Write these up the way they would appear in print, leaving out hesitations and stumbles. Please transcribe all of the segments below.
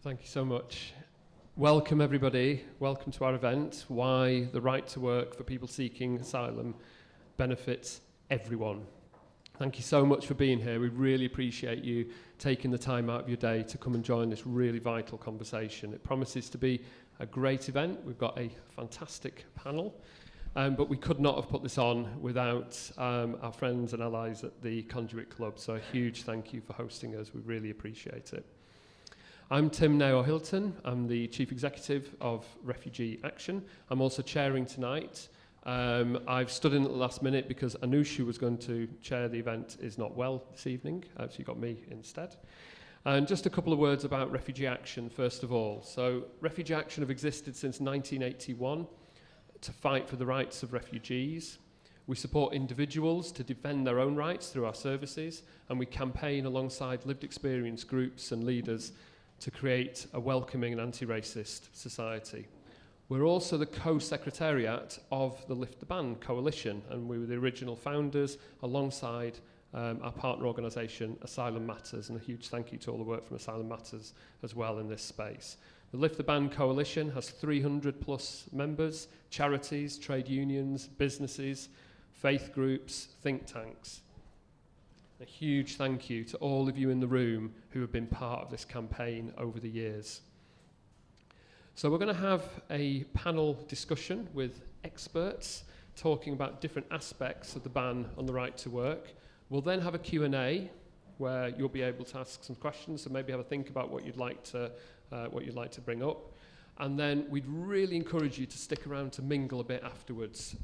Thank you so much. Welcome everybody, welcome to our event, Why the Right to Work for People Seeking Asylum Benefits Everyone. Thank you so much for being here. We really appreciate you taking the time out of your day to come and join this really vital conversation. It promises to be a great event. We've got a fantastic panel, but we could not have put this on without our friends and allies at the Conduit Club, so a huge thank you for hosting us. We really appreciate it. I'm Tim Nail-Hilton. I'm the Chief Executive of Refugee Action. I'm also chairing tonight. I've stood in at the last minute because Anoush, who was going to chair the event, is not well this evening, so you got me instead. And just a couple of words about Refugee Action, first of all. So Refugee Action have existed since 1981 to fight for the rights of refugees. We support individuals to defend their own rights through our services, and we campaign alongside lived experience groups and leaders to create a welcoming and anti-racist society. We're also the co-secretariat of the Lift the Ban Coalition, and we were the original founders alongside our partner organisation, Asylum Matters, and a huge thank you to all the work from Asylum Matters as well in this space. The Lift the Ban Coalition has 300 plus members, charities, trade unions, businesses, faith groups, think tanks. A huge thank you to all of you in the room who have been part of this campaign over the years. So we're going to have a panel discussion with experts talking about different aspects of the ban on the right to work. We'll then have a Q&A where you'll be able to ask some questions, so maybe have a think about what you'd like to bring up. And then we'd really encourage you to stick around to mingle a bit afterwards.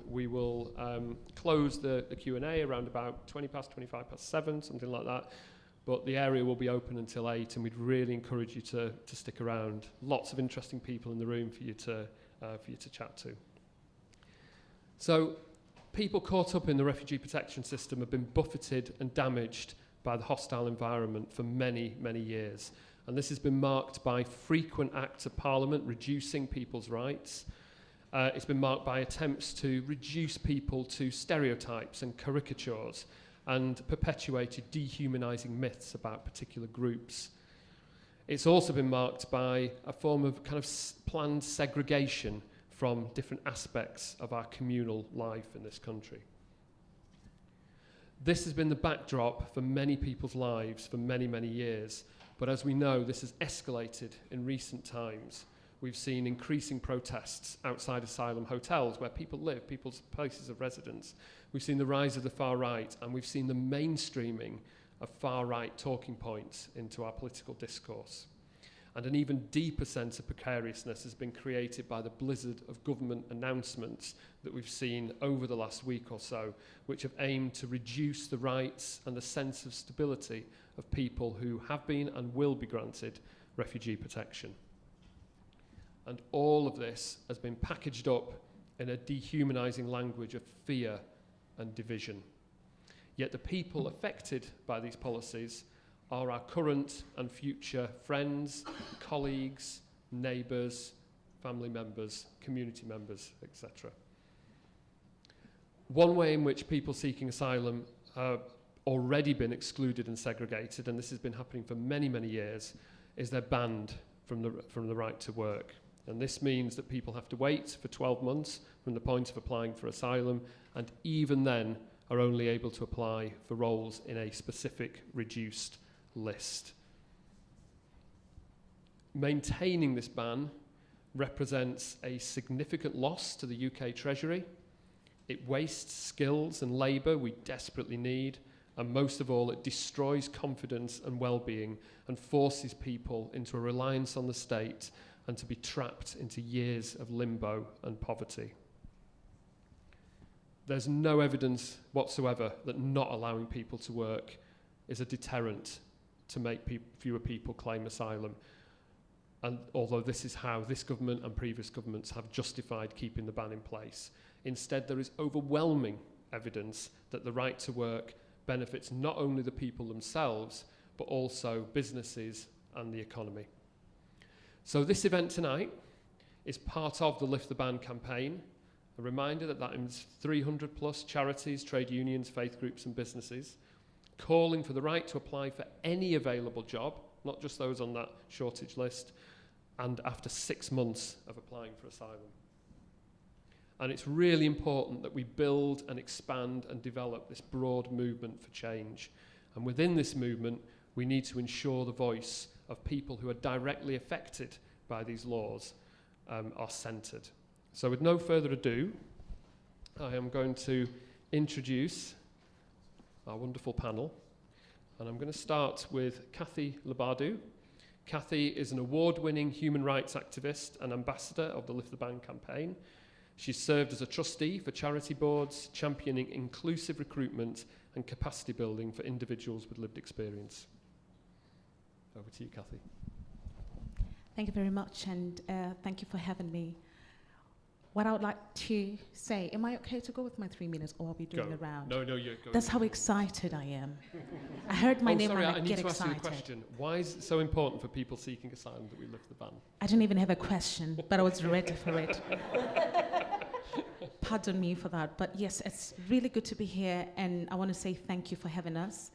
We will close the Q&A around about 25 past 7, something like that. But the area will be open until 8, and we'd really encourage you to stick around. Lots of interesting people in the room for you to chat to. So people caught up in the refugee protection system have been buffeted and damaged by the hostile environment for many, many years. And this has been marked by frequent acts of Parliament reducing people's rights. It's been marked by attempts to reduce people to stereotypes and caricatures and perpetuated dehumanising myths about particular groups. It's also been marked by a form of kind of planned segregation from different aspects of our communal life in this country. This has been the backdrop for many people's lives for many, many years. But as we know, this has escalated in recent times. We've seen increasing protests outside asylum hotels where people live, people's places of residence. We've seen the rise of the far right, and we've seen the mainstreaming of far right talking points into our political discourse. And an even deeper sense of precariousness has been created by the blizzard of government announcements that we've seen over the last week or so, which have aimed to reduce the rights and the sense of stability of people who have been and will be granted refugee protection. And all of this has been packaged up in a dehumanising language of fear and division. Yet the people affected by these policies are our current and future friends, colleagues, neighbours, family members, community members, etc. One way in which people seeking asylum have already been excluded and segregated, and this has been happening for many, many years, is they're banned from the right to work. And this means that people have to wait for 12 months from the point of applying for asylum, and even then are only able to apply for roles in a specific reduced list. Maintaining this ban represents a significant loss to the UK Treasury. It wastes skills and labour we desperately need, and most of all, it destroys confidence and well-being and forces people into a reliance on the state and to be trapped into years of limbo and poverty. There's no evidence whatsoever that not allowing people to work is a deterrent to make fewer people claim asylum. And although this is how this government and previous governments have justified keeping the ban in place, instead there is overwhelming evidence that the right to work benefits not only the people themselves, but also businesses and the economy. So this event tonight is part of the Lift the Ban campaign, a reminder that that is 300 plus charities, trade unions, faith groups and businesses, calling for the right to apply for any available job not just those on that shortage list, and after 6 months of applying for asylum. And it's really important that we build and expand and develop this broad movement for change. And within this movement, we need to ensure the voice of people who are directly affected by these laws are centred. So with no further ado, I am going to introduce our wonderful panel. And I'm going to start with Kathy Labadu. Kathy is an award-winning human rights activist and ambassador of the Lift the Ban campaign. She's served as a trustee for charity boards, championing inclusive recruitment and capacity building for individuals with lived experience. Over to you, Kathy. Thank you very much, and thank you for having me. What I would like to say, am I okay to go with my 3 minutes, or are we doing a round? No, you're going. That's how excited I am. I heard my name and I get excited. Ask you a question. Why is it so important for people seeking asylum that we lift the ban? I didn't even have a question, but I was ready for it. Pardon me for that, but yes, it's really good to be here, and I want to say thank you for having us.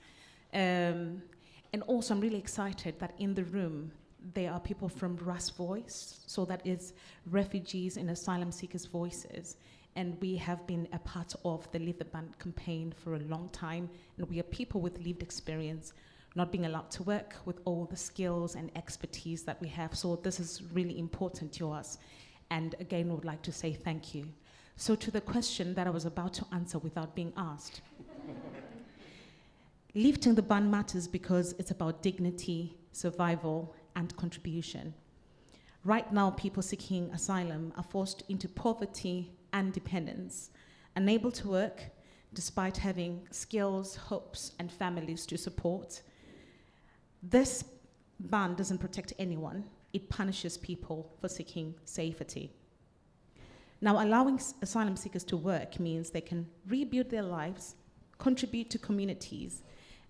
And also, I'm really excited that in the room, there are people from RAS Voice, so that is Refugees and Asylum Seekers Voices, and we have been a part of the Leave the Ban campaign for a long time, and we are people with lived experience, not being allowed to work with all the skills and expertise that we have, so this is really important to us, and again, I would like to say thank you. So to the question that I was about to answer without being asked. Lifting the ban matters because it's about dignity, survival, and contribution. Right now, people seeking asylum are forced into poverty and dependence, unable to work despite having skills, hopes, and families to support. This ban doesn't protect anyone. It punishes people for seeking safety. Now, allowing asylum seekers to work means they can rebuild their lives, contribute to communities,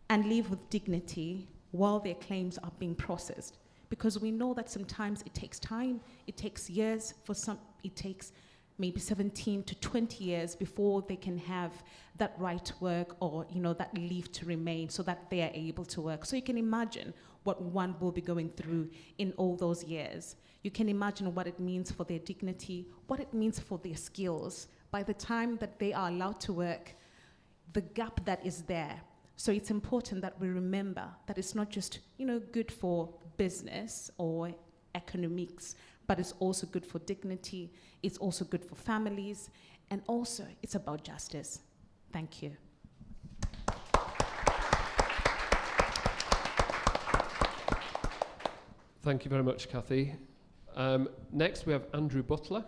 and live with dignity while their claims are being processed. Because we know that sometimes it takes time, it takes years, for some it takes maybe 17 to 20 years before they can have that right to work, or that leave to remain so that they are able to work. So you can imagine what one will be going through in all those years. You can imagine what it means for their dignity, what it means for their skills. By the time that they are allowed to work, the gap that is there. So it's important that we remember that it's not just, good for business or economics, but it's also good for dignity, it's also good for families, and also it's about justice. Thank you. Thank you very much, Kathy. Next, we have Andrew Butler,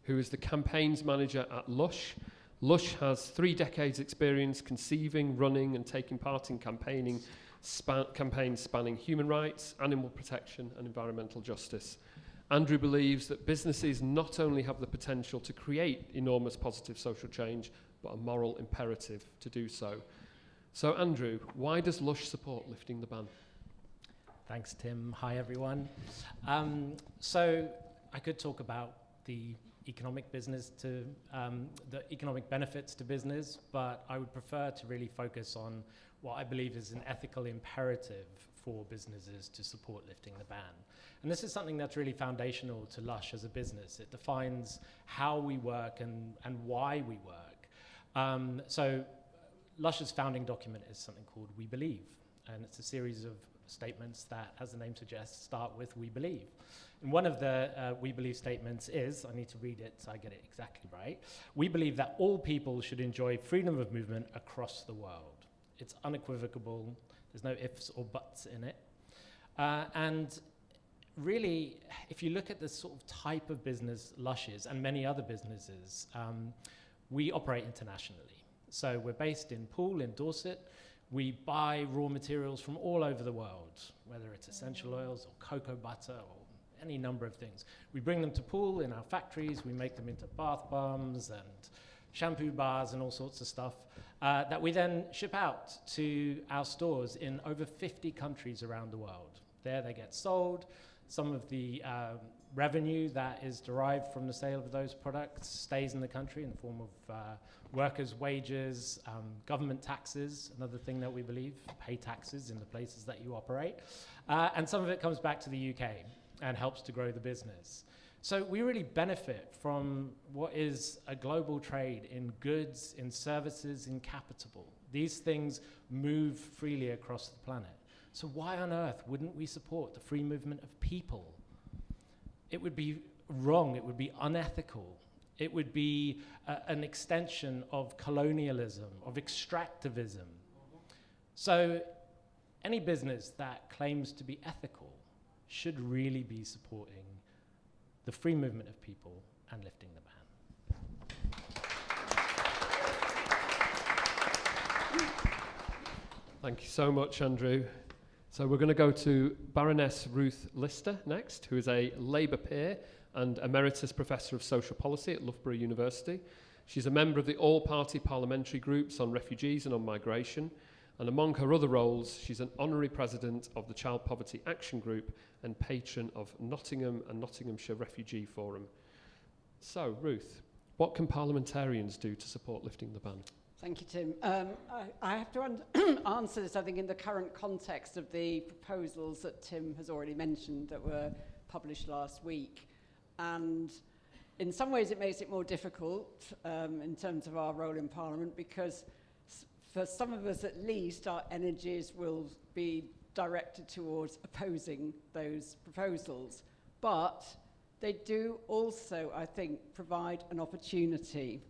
who is the campaigns manager at Lush. Lush has 3 decades experience conceiving, running, and taking part in campaigns spanning human rights, animal protection, and environmental justice. Andrew believes that businesses not only have the potential to create enormous positive social change, but a moral imperative to do so. So, Andrew, why does Lush support lifting the ban? Thanks, Tim. Hi, everyone. So I could talk about the economic benefits to business, but I would prefer to really focus on what I believe is an ethical imperative for businesses to support lifting the ban. And this is something that's really foundational to Lush as a business. It defines how we work and why we work. So Lush's founding document is something called We Believe, and it's a series of statements that, as the name suggests, start with we believe. And one of the we believe statements is, I need to read it so I get it exactly right, we believe that all people should enjoy freedom of movement across the world. It's unequivocal, there's no ifs or buts in it. And really, if you look at the sort of type of business Lush is, and many other businesses, we operate internationally. So we're based in Poole in Dorset. We buy raw materials from all over the world, whether it's essential oils or cocoa butter or any number of things. We bring them to Poole in our factories. We make them into bath bombs and shampoo bars and all sorts of stuff that we then ship out to our stores in over 50 countries around the world. There they get sold. Some of the revenue that is derived from the sale of those products stays in the country in the form of workers' wages, government taxes, another thing that we believe, pay taxes in the places that you operate. And some of it comes back to the UK and helps to grow the business. So we really benefit from what is a global trade in goods, in services, in capital. These things move freely across the planet. So why on earth wouldn't we support the free movement of people? It would be wrong, it would be unethical. It would be an extension of colonialism, of extractivism. So any business that claims to be ethical should really be supporting the free movement of people and lifting the ban. Thank you so much, Andrew. So we're going to go to Baroness Ruth Lister next, who is a Labour peer and Emeritus Professor of Social Policy at Loughborough University. She's a member of the all-party parliamentary groups on refugees and on migration, and among her other roles, she's an honorary president of the Child Poverty Action Group and patron of Nottingham and Nottinghamshire Refugee Forum. So, Ruth, what can parliamentarians do to support lifting the ban? Thank you, Tim. I have to answer this, I think, in the current context of the proposals that Tim has already mentioned that were published last week. And in some ways it makes it more difficult in terms of our role in Parliament, because for some of us at least, our energies will be directed towards opposing those proposals. But they do also, I think, provide an opportunity,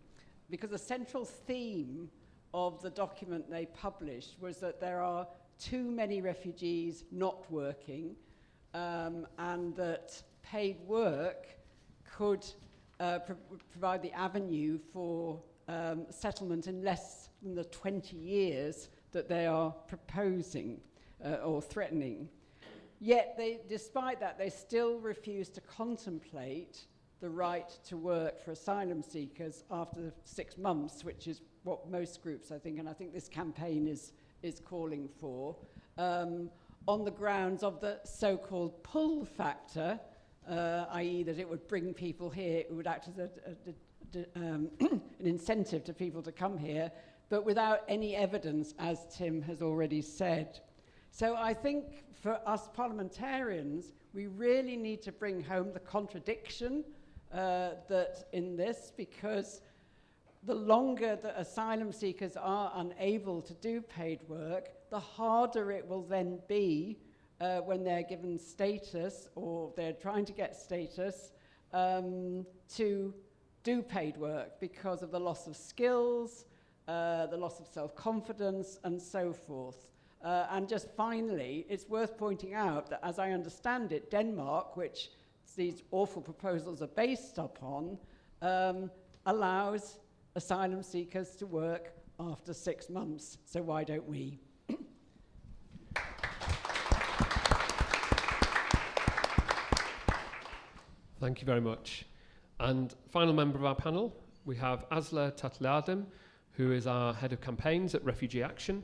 because a central theme of the document they published was that there are too many refugees not working, and that paid work could provide the avenue for settlement in less than the 20 years that they are proposing or threatening. Yet, despite that, they still refuse to contemplate the right to work for asylum seekers after 6 months, which is what most groups, I think, and I think this campaign is calling for, on the grounds of the so-called pull factor, i.e. that it would bring people here, it would act as an incentive to people to come here, but without any evidence, as Tim has already said. So I think for us parliamentarians, we really need to bring home the contradiction that in this, because the longer that asylum seekers are unable to do paid work, the harder it will then be when they're given status, or they're trying to get status, to do paid work because of the loss of skills, the loss of self-confidence, and so forth. And just finally, it's worth pointing out that, as I understand it, Denmark, which these awful proposals are based upon, allows asylum seekers to work after 6 months. So why don't we? Thank you very much. And final member of our panel, we have Asla Tatliadem, who is our head of campaigns at Refugee Action.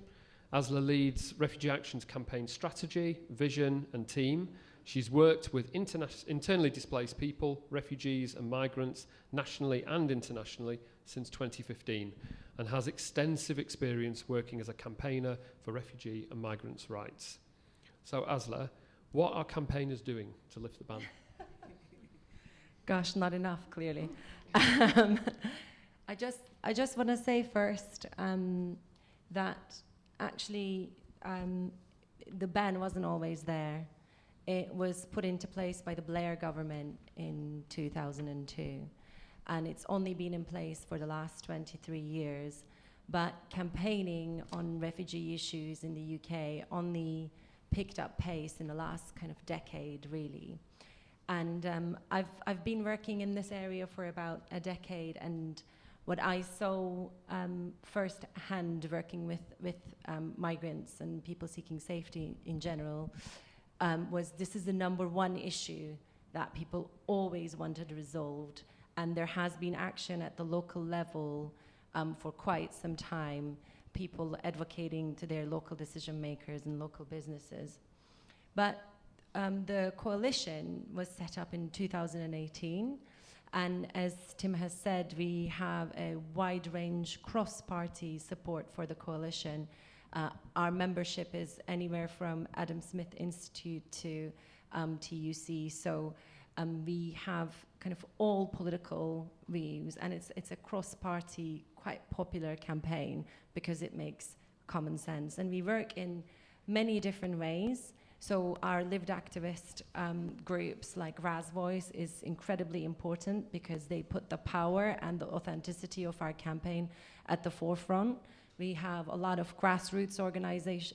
Asla leads Refugee Action's campaign strategy, vision, and team. She's worked with internally displaced people, refugees and migrants, nationally and internationally, since 2015, and has extensive experience working as a campaigner for refugee and migrants' rights. So, Asla, what are campaigners doing to lift the ban? Gosh, not enough, clearly. I just want to say first that actually the ban wasn't always there. It was put into place by the Blair government in 2002, and it's only been in place for the last 23 years. But campaigning on refugee issues in the UK only picked up pace in the last kind of decade, really. And I've been working in this area for about a decade, and what I saw firsthand working with migrants and people seeking safety in general was this is the number one issue that people always wanted resolved, and there has been action at the local level for quite some time, people advocating to their local decision makers and local businesses. But the coalition was set up in 2018, and as Tim has said, we have a wide range cross-party support for the coalition. Our membership is anywhere from Adam Smith Institute to TUC, so we have kind of all political views, and it's a cross-party, quite popular campaign because it makes common sense. And we work in many different ways. So our lived activist groups like Raz Voice is incredibly important because they put the power and the authenticity of our campaign at the forefront. We have a lot of grassroots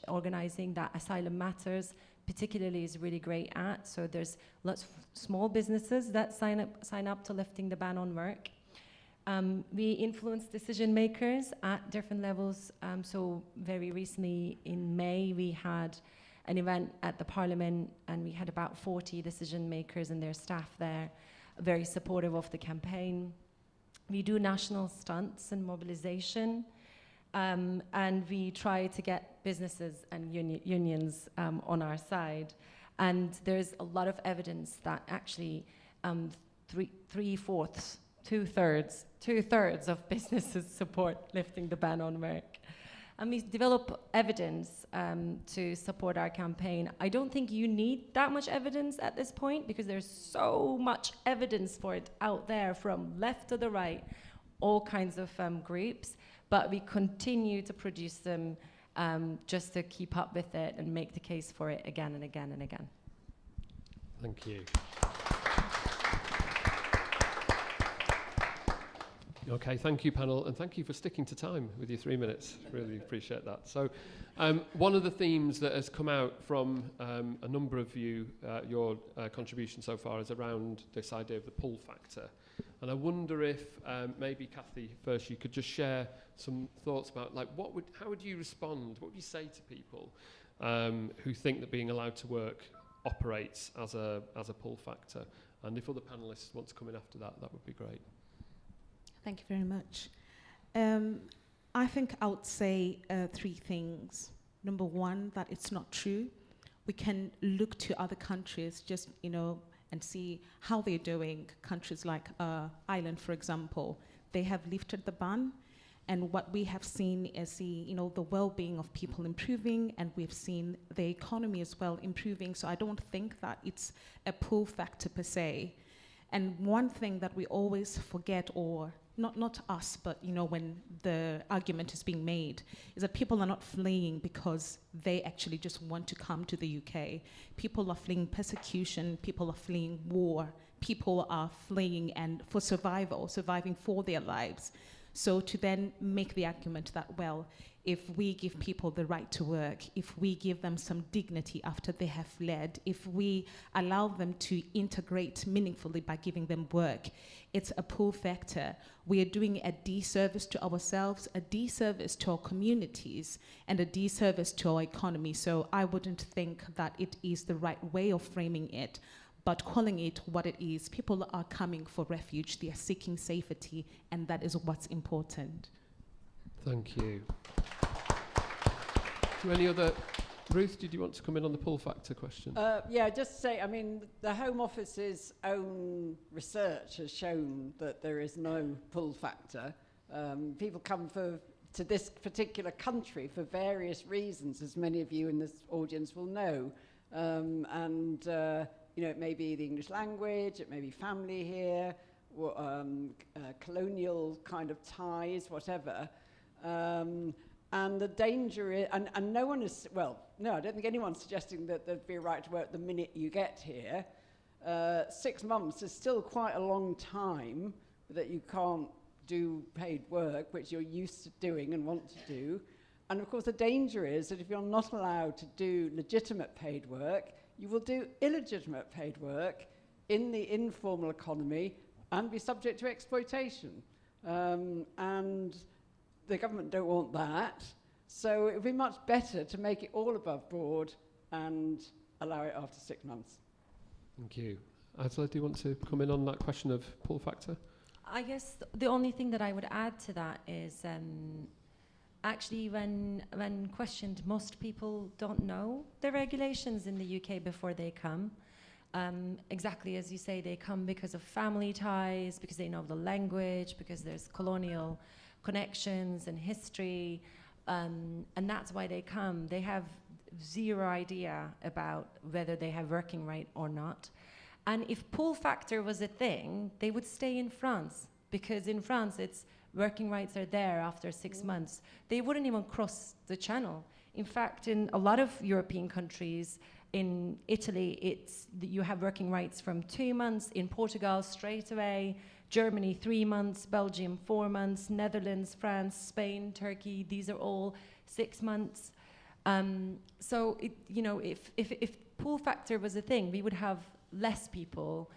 organizing that Asylum Matters particularly is really great at. So there's lots of small businesses that sign up to lifting the ban on work. We influence decision makers at different levels. So very recently in May, we had an event at the Parliament, and we had about 40 decision makers and their staff there, very supportive of the campaign. We do national stunts and mobilization, and we try to get businesses and unions on our side. And there's a lot of evidence that actually two-thirds of businesses support lifting the ban on work. And we develop evidence to support our campaign. I don't think you need that much evidence at this point because there's so much evidence for it out there from left to the right, all kinds of groups, but we continue to produce them just to keep up with it and make the case for it again and again and again. Thank you. Okay, thank you, panel, and thank you for sticking to time with your 3 minutes. Really appreciate that. So, one of the themes that has come out from a number of you, your contribution so far, is around this idea of the pull factor. And I wonder if maybe, Kathy, first you could just share some thoughts about, like, how would you respond? What would you say to people who think that being allowed to work operates as a pull factor? And if other panelists want to come in after that, that would be great. Thank you very much. I think I would say 3 things. Number one, that it's not true. We can look to other countries just, and see how they're doing. Countries like Ireland, for example, they have lifted the ban. And what we have seen is the well-being of people improving, and we've seen the economy as well improving. So I don't think that it's a pull factor per se. And one thing that we always forget, or not us, but when the argument is being made, is that people are not fleeing because they actually just want to come to the UK. People are fleeing persecution, people are fleeing war, people are fleeing and for surviving for their lives. So to then make the argument that, well, if we give people the right to work, if we give them some dignity after they have fled, if we allow them to integrate meaningfully by giving them work, it's a pull factor. We are doing a disservice to ourselves, a disservice to our communities, and a disservice to our economy. So I wouldn't think that it is the right way of framing it, but calling it what it is. People are coming for refuge, they are seeking safety, and that is what's important. Thank you. Do any other... Ruth, did you want to come in on the pull factor question? Yeah, just to say, the Home Office's own research has shown that there is no pull factor. People come to this particular country for various reasons, as many of you in this audience will know. It may be the English language, it may be family here, colonial kind of ties, whatever. And the danger is, and no one is, no, I don't think anyone's suggesting that there'd be a right to work the minute you get here. 6 months is still quite a long time that you can't do paid work, which you're used to doing and want to do. And of course the danger is that if you're not allowed to do legitimate paid work, you will do illegitimate paid work in the informal economy and be subject to exploitation. And the government don't want that. So it would be much better to make it all above board and allow it after 6 months. Thank you. Adela, do you want to come in on that question of pull factor? I guess the only thing that I would add to that is, actually, when questioned, most people don't know the regulations in the UK before they come. Exactly as you say, they come because of family ties, because they know the language, because there's colonial connections and history, and that's why they come. They have zero idea about whether they have working right or not. And if pull factor was a thing, they would stay in France, because in France it's working rights are there after 6 months. They wouldn't even cross the channel. In fact, in a lot of European countries, in Italy, you have working rights from 2 months, in Portugal straight away, Germany 3 months, Belgium 4 months, Netherlands, France, Spain, Turkey, these are all 6 months. So if pull factor was a thing, we would have less people,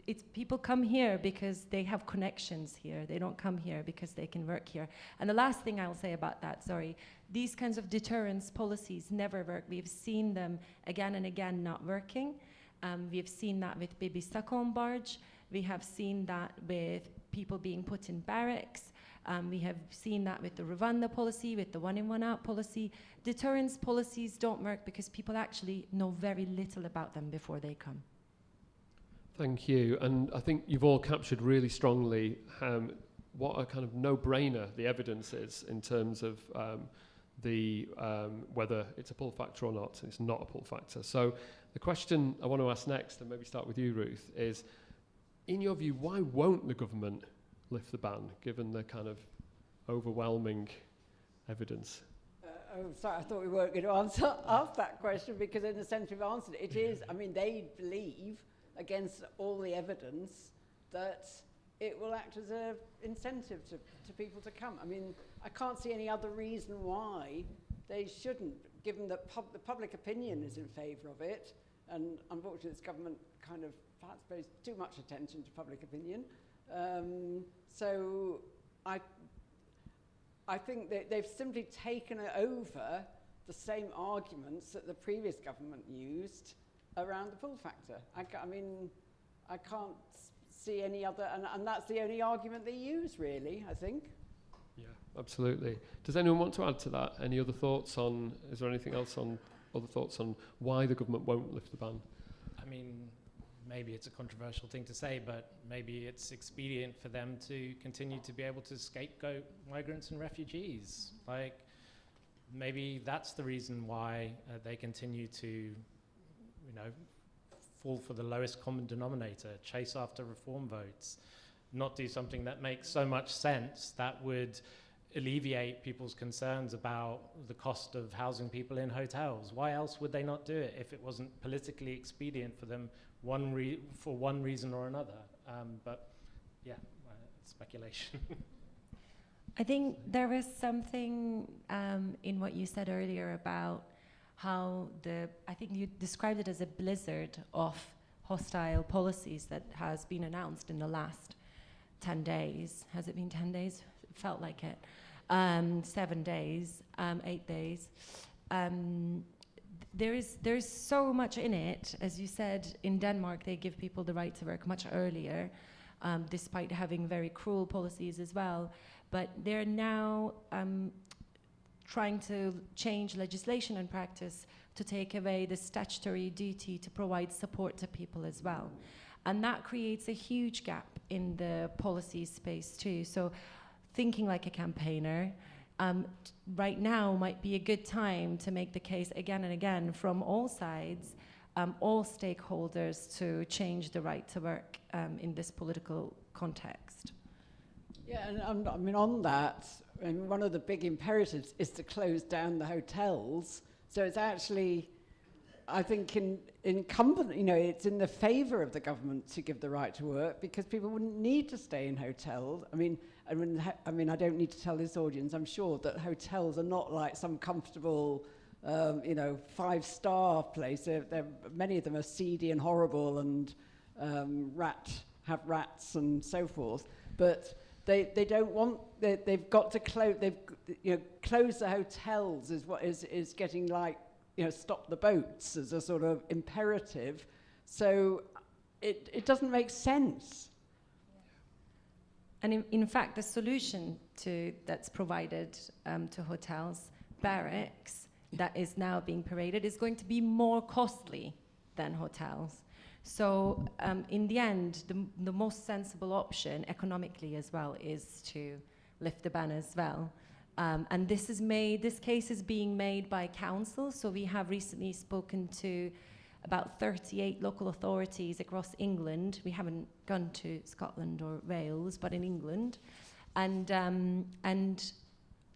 it's people come here because they have connections here. They don't come here because they can work here. And the last thing I'll say about that, these kinds of deterrence policies never work. We've seen them again and again not working. We've seen that with Bibi Stockholm barge. We have seen that with people being put in barracks. We have seen that with the Rwanda policy, with the one in, one out policy. Deterrence policies don't work because people actually know very little about them before they come. Thank you. And I think you've all captured really strongly what a kind of no-brainer the evidence is in terms of whether it's a pull factor or not. It's not a pull factor. So the question I want to ask next, and maybe start with you, Ruth, is, in your view, why won't the government lift the ban, given the kind of overwhelming evidence? Sorry, I thought we weren't going to ask that question, because in a sense we've answered it. It is, I mean, they believe, against all the evidence, that it will act as an incentive to people to come. I mean, I can't see any other reason why they shouldn't, given that the public opinion is in favour of it, and unfortunately this government kind of perhaps pays too much attention to public opinion. So I think that they've simply taken over the same arguments that the previous government used around the pull factor. I can't see any other, and that's the only argument they use, really, I think. Yeah, absolutely. Does anyone want to add to that? Any other thoughts on, is there anything else on, other thoughts on why the government won't lift the ban? I mean, maybe it's a controversial thing to say, but maybe it's expedient for them to continue to be able to scapegoat migrants and refugees. Like, maybe that's the reason why they continue to, fall for the lowest common denominator, chase after reform votes, not do something that makes so much sense that would alleviate people's concerns about the cost of housing people in hotels. Why else would they not do it if it wasn't politically expedient for them for one reason or another? But yeah, speculation. I think there was something in what you said earlier about how I think you described it as a blizzard of hostile policies that has been announced in the last 10 days. Has it been 10 days? It felt like it. 7 days, 8 days. There's so much in it. As you said, in Denmark, they give people the right to work much earlier, despite having very cruel policies as well. But they're now trying to change legislation and practice to take away the statutory duty to provide support to people as well. And that creates a huge gap in the policy space too. So thinking like a campaigner, right now might be a good time to make the case again and again from all sides, all stakeholders, to change the right to work in this political context. Yeah, and I mean, on that, one of the big imperatives is to close down the hotels. So it's actually, I think, incumbent, it's in the favour of the government to give the right to work, because people wouldn't need to stay in hotels. I mean, I don't need to tell this audience, I'm sure, that hotels are not like some comfortable, 5-star place. Many of them are seedy and horrible and have rats and so forth. But they don't want, they've got to close, close the hotels is what is getting like, stop the boats as a sort of imperative. So it doesn't make sense. And in fact, the solution that's provided to hotels, barracks, that is now being paraded, is going to be more costly than hotels. So in the end, the most sensible option, economically as well, is to lift the ban as well. And this case is being made by council. So we have recently spoken to about 38 local authorities across England. We haven't gone to Scotland or Wales, but in England. And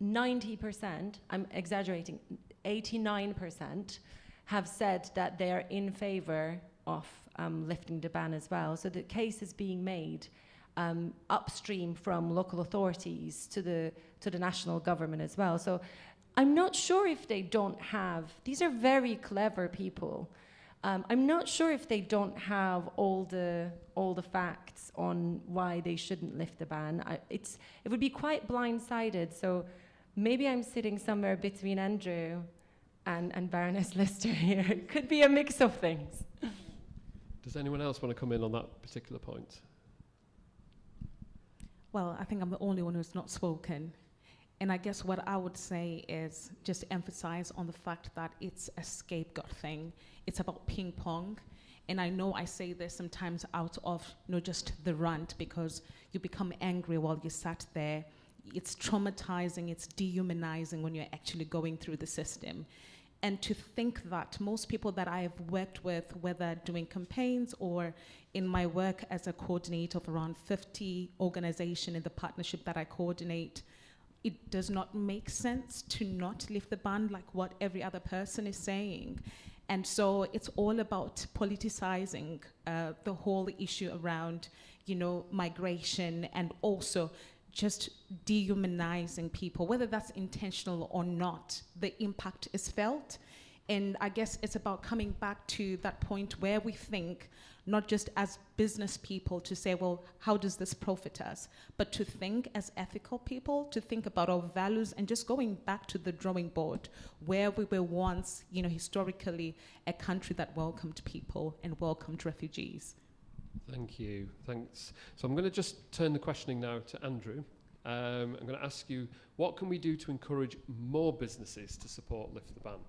90%, I'm exaggerating, 89% have said that they are in favor of lifting the ban as well. So the case is being made upstream from local authorities to the national government as well. So I'm not sure if they don't have, these are very clever people. I'm not sure if they don't have all the facts on why they shouldn't lift the ban. It would be quite blindsided. So maybe I'm sitting somewhere between Andrew and Baroness Lister here. It could be a mix of things. Does anyone else want to come in on that particular point? Well, I think I'm the only one who's not spoken. And I guess what I would say is just emphasize on the fact that it's a scapegoat thing. It's about ping pong. And I know I say this sometimes out of just the rant, because you become angry while you sat there. It's traumatizing, it's dehumanizing when you're actually going through the system. And to think that most people that I have worked with, whether doing campaigns or in my work as a coordinator of around 50 organizations in the partnership that I coordinate, it does not make sense to not lift the ban like what every other person is saying. And so it's all about politicizing the whole issue around, migration, and also just dehumanizing people, whether that's intentional or not. The impact is felt. And I guess it's about coming back to that point where we think, not just as business people to say, well, how does this profit us? But to think as ethical people, to think about our values, and just going back to the drawing board where we were once, historically, a country that welcomed people and welcomed refugees. Thank you. Thanks. So I'm going to just turn the questioning now to Andrew. I'm going to ask you, what can we do to encourage more businesses to support lifting the ban?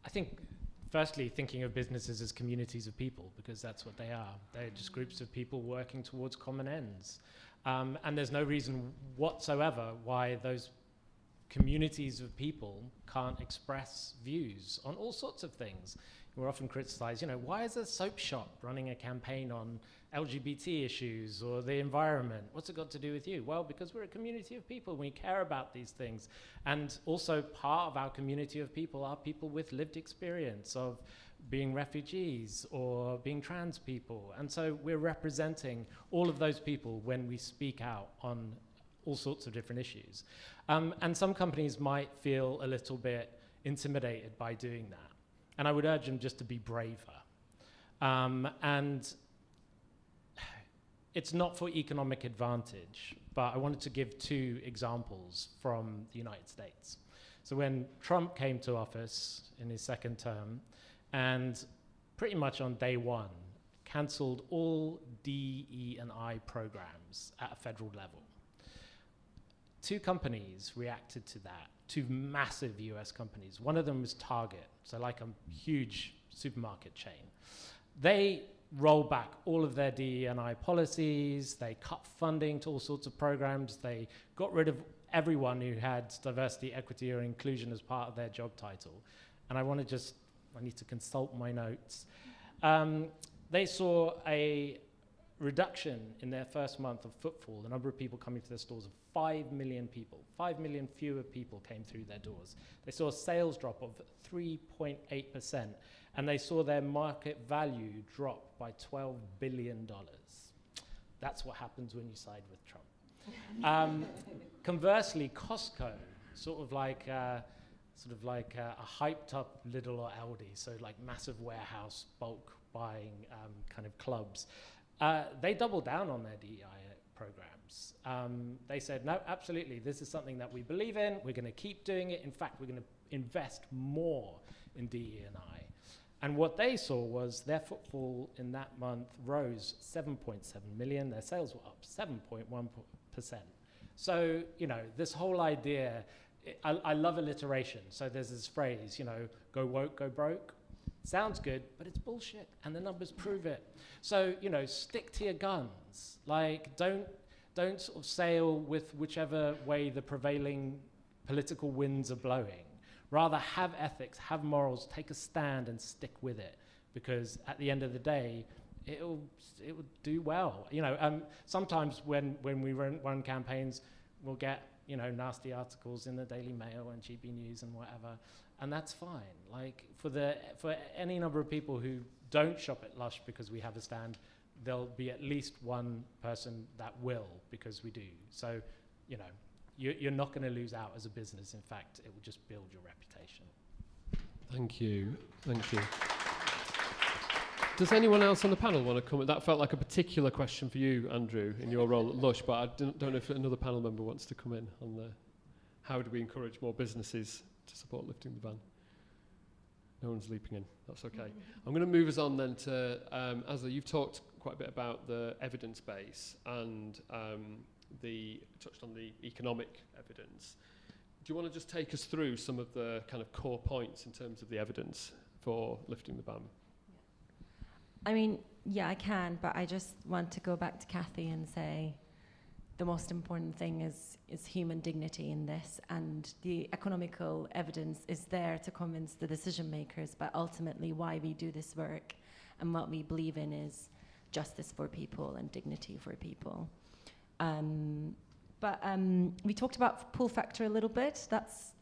I think, firstly, thinking of businesses as communities of people, because that's what they are. They're just groups of people working towards common ends. And there's no reason whatsoever why those communities of people can't express views on all sorts of things. We're often criticized, why is a soap shop running a campaign on LGBT issues or the environment? What's it got to do with you? Well, because we're a community of people, we care about these things. And also part of our community of people are people with lived experience of being refugees or being trans people. And so we're representing all of those people when we speak out on all sorts of different issues. And some companies might feel a little bit intimidated by doing that. And I would urge them just to be braver. And it's not for economic advantage, but I wanted to give 2 examples from the United States. So when Trump came to office in his second term, and pretty much on day 1, cancelled all DE&I programs at a federal level. 2 companies reacted to that, 2 massive US companies. One of them was Target, so like a huge supermarket chain. They rolled back all of their DE&I policies, they cut funding to all sorts of programs, they got rid of everyone who had diversity, equity, or inclusion as part of their job title. And I need to consult my notes. They saw a reduction in their first month of footfall, the number of people coming to their stores, of 5 million people. 5 million fewer people came through their doors. They saw a sales drop of 3.8%, and they saw their market value drop by $12 billion. That's what happens when you side with Trump. Conversely, Costco, sort of like a hyped up Lidl or Aldi, so like massive warehouse bulk buying kind of clubs. They doubled down on their DEI programs. They said, no, absolutely, this is something that we believe in. We're going to keep doing it. In fact, we're going to invest more in DE&I. And what they saw was their footfall in that month rose 7.7 million. Their sales were up 7.1%. So, you know, this whole idea, I love alliteration. So there's this phrase, you know, go woke, go broke. Sounds good, but it's bullshit, and the numbers prove it. So, you know, stick to your guns. Like, don't sort of sail with whichever way the prevailing political winds are blowing. Rather, have ethics, have morals, take a stand and stick with it, because at the end of the day, it will do well. You know, sometimes when we run campaigns, we'll get, you know, nasty articles in the Daily Mail and GB News and whatever, and that's fine. Like, for any number of people who don't shop at Lush because we have a stand, there'll be at least one person that will, because we do. So, you know, you're not going to lose out as a business. In fact, it will just build your reputation. Thank you. Thank you. Does anyone else on the panel want to come? That felt like a particular question for you, Andrew, in your role at Lush, but I don't know if another panel member wants to come in on the how do we encourage more businesses to support lifting the ban? No one's leaping in. That's okay. I'm going to move us on then to, Asla, you've talked quite a bit about the evidence base and touched on the economic evidence. Do you want to just take us through some of the kind of core points in terms of the evidence for lifting the ban? I mean, yeah, I can, but I just want to go back to Kathy and say the most important thing is human dignity in this, and the economical evidence is there to convince the decision makers, but ultimately why we do this work and what we believe in is justice for people and dignity for people. We talked about pull factor a little bit. That's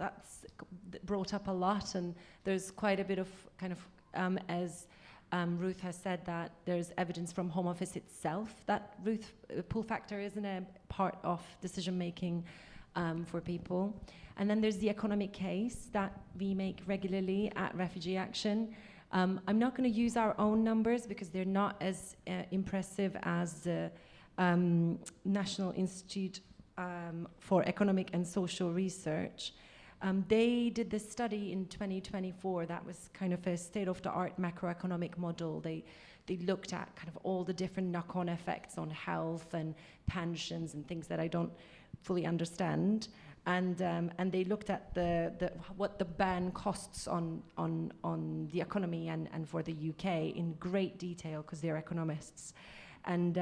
brought up a lot, and there's quite a bit of kind of, as Ruth has said, that there's evidence from Home Office itself that pull factor isn't a part of decision making for people. And then there's the economic case that we make regularly at Refugee Action. I'm not going to use our own numbers because they're not as impressive as the National Institute for Economic and Social Research. They did this study in 2024 that was kind of a state-of-the-art macroeconomic model. They looked at kind of all the different knock-on effects on health and pensions and things that I don't fully understand. And they looked at what the ban costs on the economy and for the UK in great detail because they're economists. And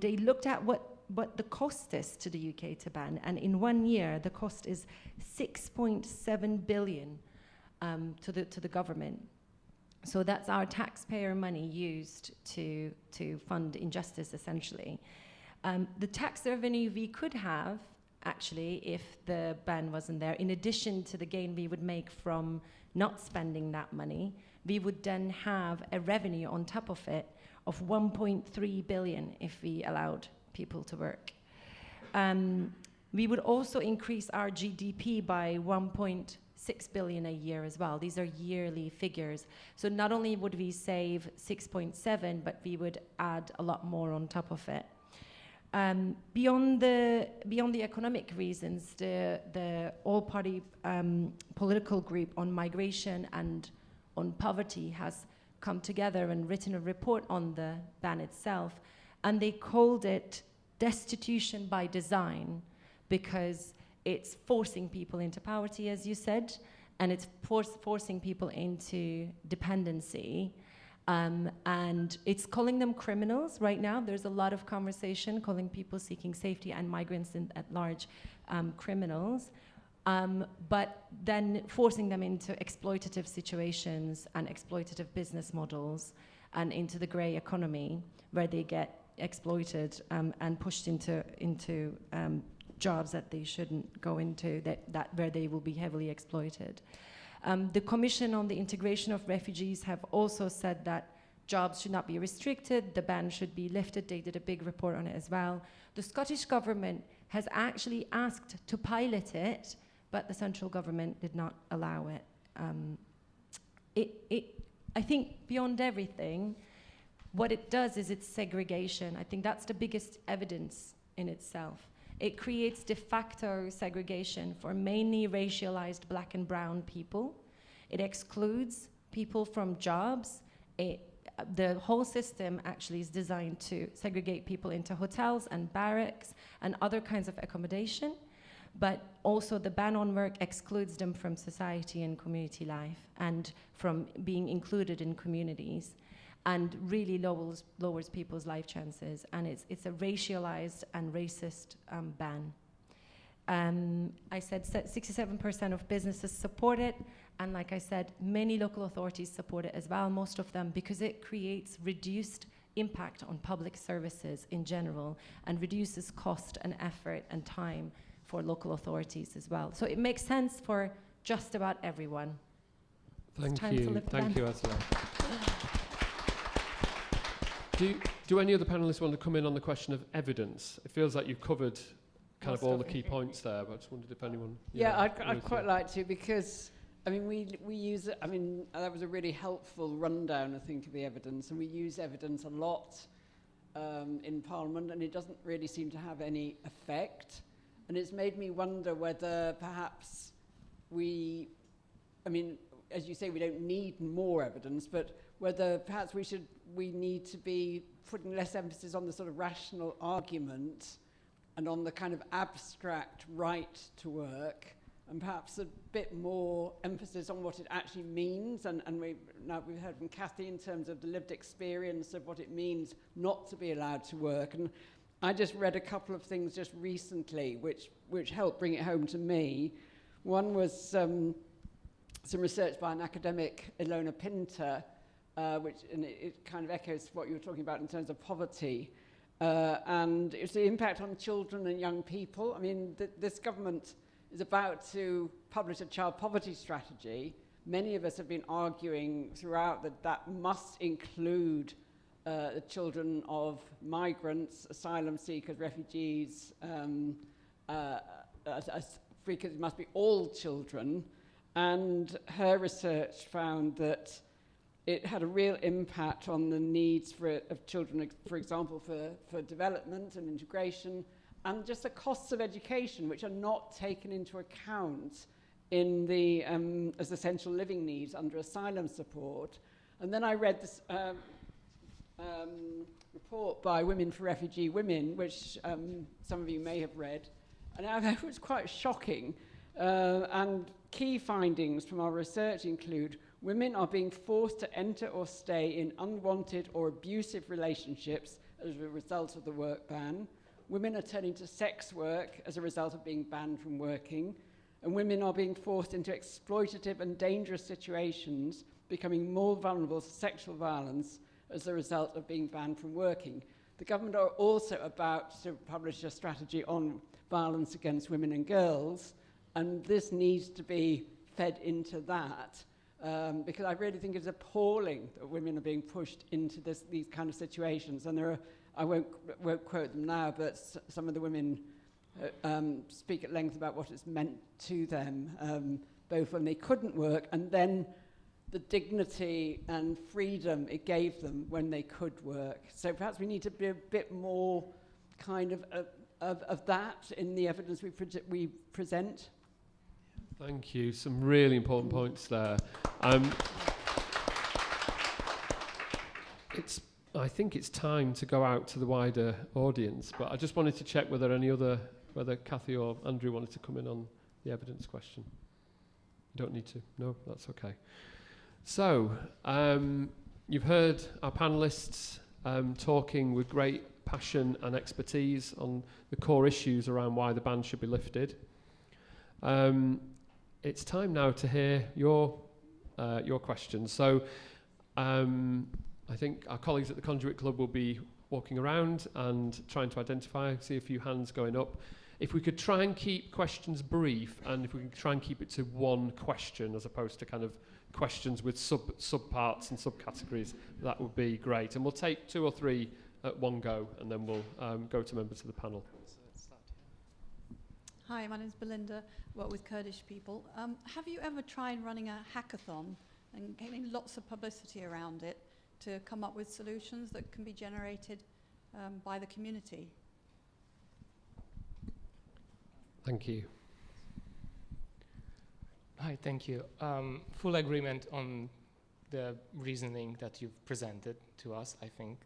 they looked at what the cost is to the UK to ban, and in 1 year the cost is 6.7 billion to the government. So that's our taxpayer money used to fund injustice, essentially. The tax revenue we could have, actually, if the ban wasn't there, in addition to the gain we would make from not spending that money, we would then have a revenue on top of it of 1.3 billion if we allowed people to work. We would also increase our GDP by 1.6 billion a year as well. These are yearly figures. So not only would we save 6.7, but we would add a lot more on top of it. Beyond the economic reasons, the all-party political group on migration and on poverty has come together and written a report on the ban itself, and they called it destitution by design because it's forcing people into poverty, as you said, and it's forcing people into dependency. And it's calling them criminals right now. There's a lot of conversation calling people seeking safety and migrants at large criminals, but then forcing them into exploitative situations and exploitative business models and into the grey economy where they get exploited and pushed into jobs that they shouldn't go into, that where they will be heavily exploited. The Commission on the Integration of Refugees have also said that jobs should not be restricted, the ban should be lifted. They did a big report on it as well. The Scottish Government has actually asked to pilot it, but the central government did not allow it. I think beyond everything, what it does is it's segregation. I think that's the biggest evidence in itself. It creates de facto segregation for mainly racialized black and brown people. It excludes people from jobs, the whole system actually is designed to segregate people into hotels and barracks and other kinds of accommodation. But also the ban on work excludes them from society and community life and from being included in communities, and really lowers people's life chances. And it's a racialized and racist ban. I said 67% of businesses support it, and like I said, many local authorities support it as well, most of them, because it creates reduced impact on public services in general and reduces cost and effort and time for local authorities as well. So it makes sense for just about everyone. Thank you, Ursula. Do any other panellists want to come in on the question of evidence? It feels like you've covered kind of all the key points there, but I just wondered if anyone... I'd quite like to, because, I mean, we use, I mean, that was a really helpful rundown, I think, of the evidence, and we use evidence a lot in Parliament, and it doesn't really seem to have any effect. And it's made me wonder whether perhaps we, I mean, as you say, we don't need more evidence, but whether perhaps we need to be putting less emphasis on the sort of rational argument and on the kind of abstract right to work, and perhaps a bit more emphasis on what it actually means. And we've heard from Kathy in terms of the lived experience of what it means not to be allowed to work. And I just read a couple of things just recently which helped bring it home to me. One was some research by an academic, Ilona Pinter, it kind of echoes what you were talking about in terms of poverty. And it's the impact on children and young people. I mean, this government is about to publish a child poverty strategy. Many of us have been arguing throughout that must include the children of migrants, asylum seekers, refugees, because it must be all children. And her research found that it had a real impact on the needs of children, for example, for development and integration, and just the costs of education, which are not taken into account in the as essential living needs under asylum support. And then I read this report by Women for Refugee Women, which some of you may have read, and it was quite shocking. And key findings from our research include: women are being forced to enter or stay in unwanted or abusive relationships as a result of the work ban. Women are turning to sex work as a result of being banned from working. And women are being forced into exploitative and dangerous situations, becoming more vulnerable to sexual violence as a result of being banned from working. The government are also about to publish a strategy on violence against women and girls, and this needs to be fed into that. Because I really think it's appalling that women are being pushed into these kind of situations. And there are, I won't quote them now, but some of the women speak at length about what it's meant to them, both when they couldn't work and then the dignity and freedom it gave them when they could work. So perhaps we need to be a bit more kind of that in the evidence we present. Thank you. Some really important points there. I think it's time to go out to the wider audience, but I just wanted to check whether Kathy or Andrew wanted to come in on the evidence question. You don't need to. No, that's okay. So, you've heard our panellists talking with great passion and expertise on the core issues around why the ban should be lifted. It's time now to hear your questions. So I think our colleagues at the Conduit Club will be walking around and trying to identify, see a few hands going up. If we could try and keep questions brief, and if we can try and keep it to one question as opposed to kind of questions with subparts and subcategories, that would be great. And we'll take 2 or 3 at one go, and then we'll go to members of the panel. Hi, my name's Belinda, work with Kurdish people. Have you ever tried running a hackathon and getting lots of publicity around it to come up with solutions that can be generated by the community? Thank you. Hi, thank you. Full agreement on the reasoning that you've presented to us, I think.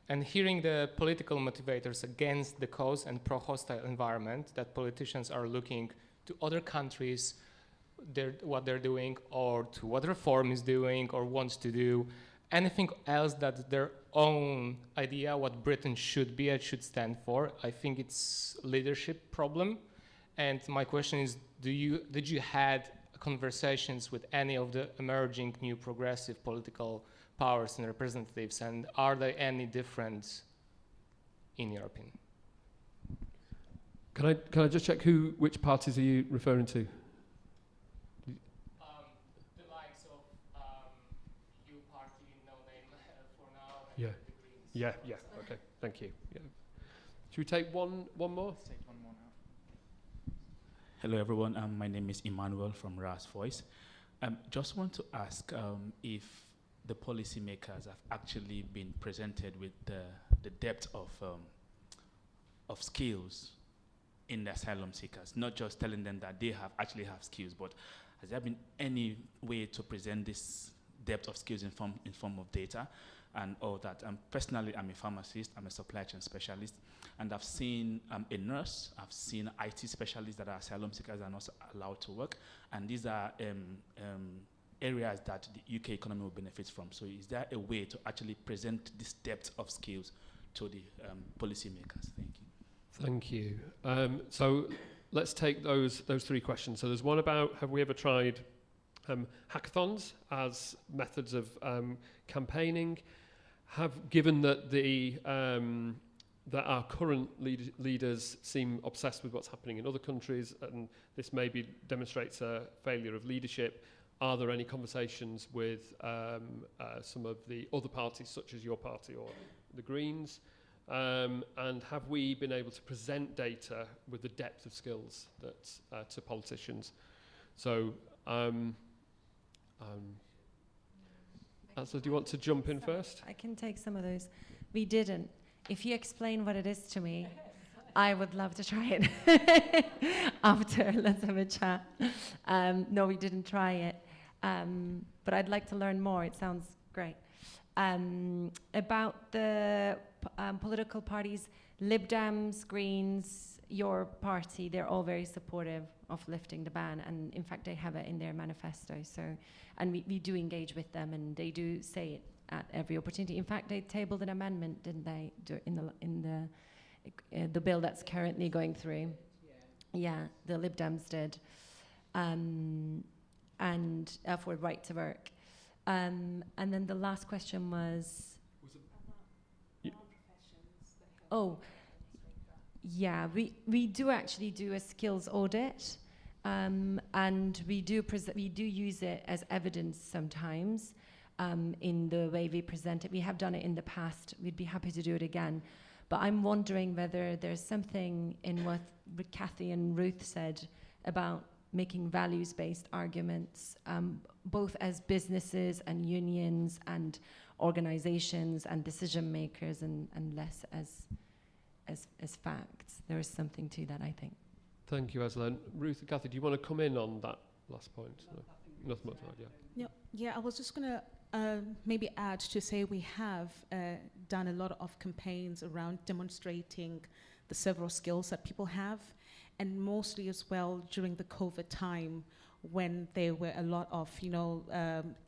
And hearing the political motivators against the cause and pro-hostile environment, that politicians are looking to other countries, what they're doing, or to what reform is doing or wants to do, anything else that's their own idea what Britain should be and should stand for. I think it's a leadership problem. And my question is, did you had conversations with any of the emerging new progressive political powers and representatives, and are they any different in your opinion? Can I just check which parties are you referring to? The likes of you party, no name for now, and Yeah. the Greens. Yeah. Okay. Thank you. Yeah. Should we take one more? Let's take one more now. Hello, everyone. My name is Emmanuel from RAS Voice. Just want to ask if the policymakers have actually been presented with the depth of skills in the asylum seekers, not just telling them that they actually have skills, but has there been any way to present this depth of skills in form of data and all that? Personally, I'm a pharmacist, I'm a supply chain specialist, and I've seen a nurse, I've seen IT specialists that are asylum seekers are not allowed to work, and these are areas that the UK economy will benefit from. So is there a way to actually present this depth of skills to the policymakers? Thank you. Thank you. So let's take those three questions. So there's one about, have we ever tried hackathons as methods of campaigning? Given that that our current leaders seem obsessed with what's happening in other countries, and this maybe demonstrates a failure of leadership, are there any conversations with some of the other parties, such as your party or the Greens? And have we been able to present data with the depth of skills that to politicians? So, Asla, do you want to jump in first? I can take some of those. We didn't. If you explain what it is to me, I would love to try it after. Let's have a chat. No, we didn't try it. But I'd like to learn more. It sounds great. About the political parties, Lib Dems, Greens, your party, they're all very supportive of lifting the ban, and in fact they have it in their manifesto. So, and we do engage with them, and they do say it at every opportunity. In fact, they tabled an amendment, didn't they, in the bill that's currently going through? Yeah, the Lib Dems did, and for right to work. And then the last question was oh, yeah, we do actually do a skills audit, and we do use it as evidence sometimes in the way we present it. We have done it in the past. We'd be happy to do it again. But I'm wondering whether there's something in what Kathy and Ruth said about making values-based arguments, both as businesses and unions and organizations and decision makers, and less as facts. There is something to that, I think. Thank you, Aslan. Ruth and Kathy, do you want to come in on that last point? No. Nothing much, yeah. Yeah, I was just going to maybe add to say we have done a lot of campaigns around demonstrating the several skills that people have, and mostly as well during the COVID time, when there were a lot of,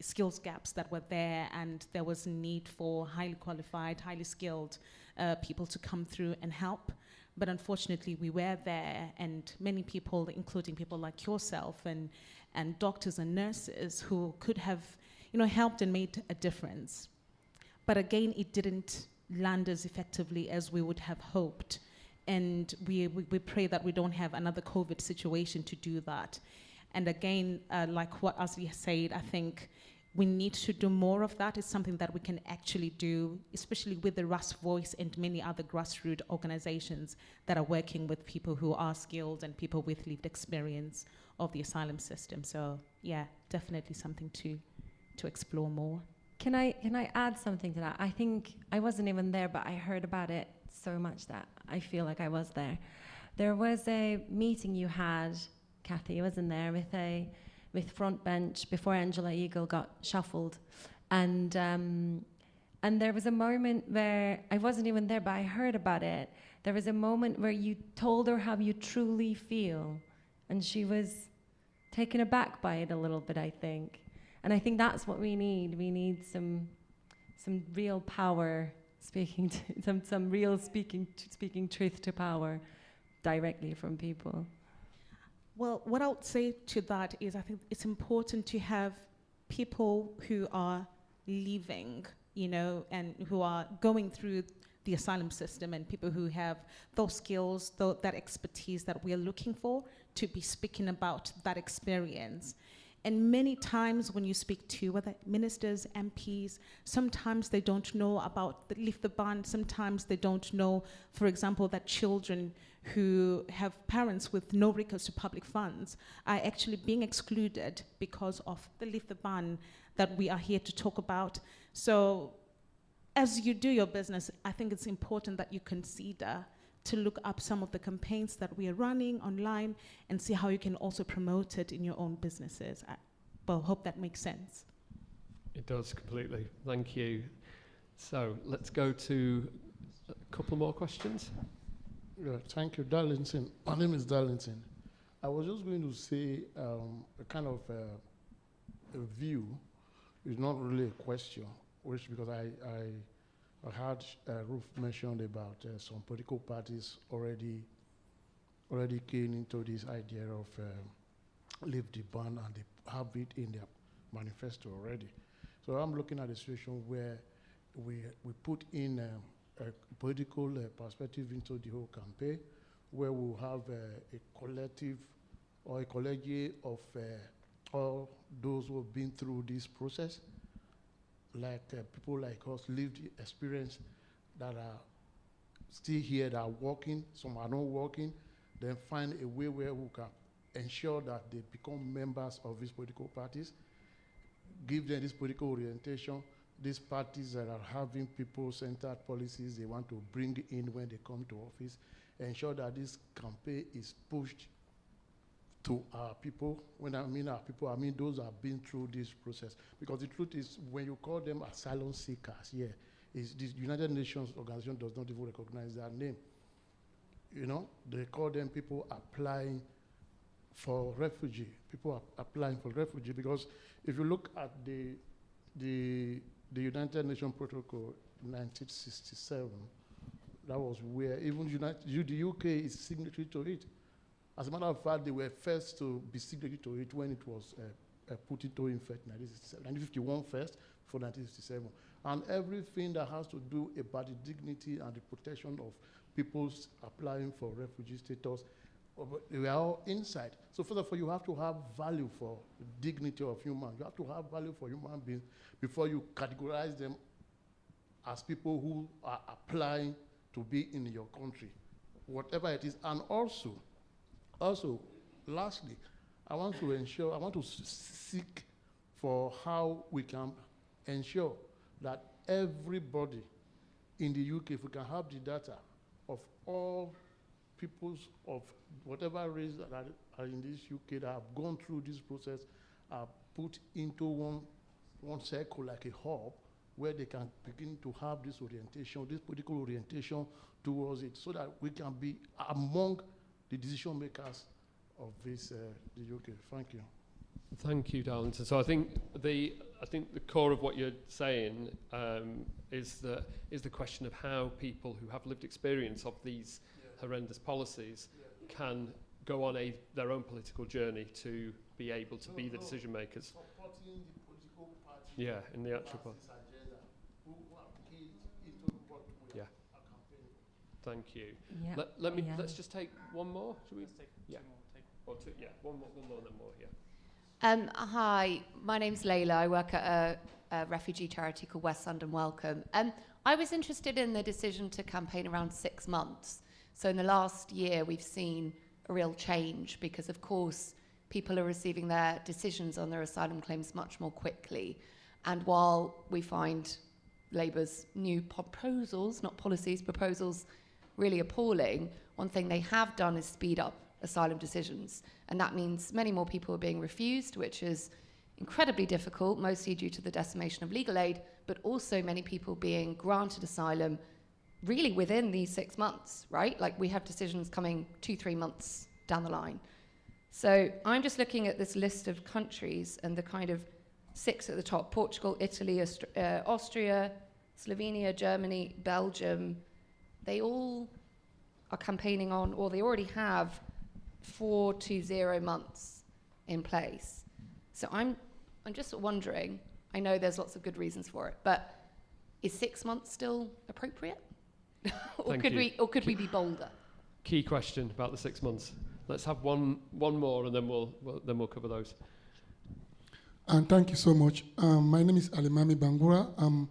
skills gaps that were there, and there was a need for highly qualified, highly skilled people to come through and help. But unfortunately, we were there, and many people, including people like yourself and doctors and nurses, who could have, helped and made a difference. But again, it didn't land as effectively as we would have hoped. And we pray that we don't have another COVID situation to do that. And again, like what Asli said, I think we need to do more of that. It's something that we can actually do, especially with the RAS Voice and many other grassroots organizations that are working with people who are skilled and people with lived experience of the asylum system. So yeah, definitely something to explore more. Can I add something to that? I think I wasn't even there, but I heard about it so much that I feel like I was there. There was a meeting you had, Kathy, wasn't there, with a with Front Bench before Angela Eagle got shuffled. And there was a moment where, I wasn't even there, but I heard about it. There was a moment where you told her how you truly feel, and she was taken aback by it a little bit, I think. And I think that's what we need. We need some real power, speaking to some real speaking truth to power directly from people. Well, what I would say to that is I think it's important to have people who are leaving, and who are going through the asylum system, and people who have those skills, that expertise that we are looking for, to be speaking about that experience. And many times when you speak to whether ministers, MPs, sometimes they don't know about the Lift the Ban. Sometimes they don't know, for example, that children who have parents with no recourse to public funds are actually being excluded because of the Lift the Ban that we are here to talk about. So as you do your business, I think it's important that you consider to look up some of the campaigns that we are running online and see how you can also promote it in your own businesses. I hope that makes sense. It does completely. Thank you. So let's go to a couple more questions. Yeah, thank you, Darlington. My name is Darlington. I was just going to say a kind of a view. It's not really a question, because I heard Ruth mentioned about some political parties already came into this idea of leave the ban, and they have it in their manifesto already. So I'm looking at a situation where we put in a political perspective into the whole campaign, where we'll have a collective or a collegiate of all those who have been through this process, like people like us, lived experience, that are still here, that are working, some are not working, then find a way where we can ensure that they become members of these political parties, give them this political orientation, these parties that are having people-centered policies they want to bring in when they come to office, ensure that this campaign is pushed to our people. When I mean our people, I mean those who have been through this process. Because the truth is, when you call them asylum seekers, the United Nations organization does not even recognize their name. They call them people applying for refugee. People are applying for refugee, because if you look at the United Nations Protocol 1967, that was where even the UK is signatory to it. As a matter of fact, they were first to be signatory to it when it was put into effect, 1951 first, for 1957. And everything that has to do about the dignity and the protection of people applying for refugee status, they are all inside. So first of all, you have to have value for the dignity of humans. You have to have value for human beings before you categorize them as people who are applying to be in your country, whatever it is. And also, lastly, I want to seek for how we can ensure that everybody in the UK, if we can have the data of all peoples of whatever race that are in this UK that have gone through this process, are put into one circle, like a hub, where they can begin to have this orientation, this political orientation towards it, so that we can be among the decision makers of this the UK. Thank you. Thank you, Darlington. So I think the core of what you're saying is the question of how people who have lived experience of these horrendous policies can go on their own political journey to be able to be the decision makers. Supporting the political party. In the actual part. Who are key into what we are campaigning. Thank you. Yeah. Let's just take one more. Should we? Let's take two more. Or two. Yeah, one more and then more. Yeah. Hi, my name's Layla. I work at a refugee charity called West London Welcome. I was interested in the decision to campaign around 6 months. So in the last year, we've seen a real change because, of course, people are receiving their decisions on their asylum claims much more quickly. And while we find Labour's new proposals, not policies, proposals really appalling, one thing they have done is speed up asylum decisions. And that means many more people are being refused, which is incredibly difficult, mostly due to the decimation of legal aid, but also many people being granted asylum really within these 6 months, right? Like we have decisions coming 2-3 months down the line. So I'm just looking at this list of countries and the kind of 6 at the top: Portugal, Italy, Austria, Slovenia, Germany, Belgium. They all are campaigning on, or they already have 4 to 0 months in place. So I'm just wondering, I know there's lots of good reasons for it, but is 6 months still appropriate? or could we be bolder? Key question about the 6 months. Let's have one more, and then we'll cover those. And thank you so much. My name is Alimami Bangura. I'm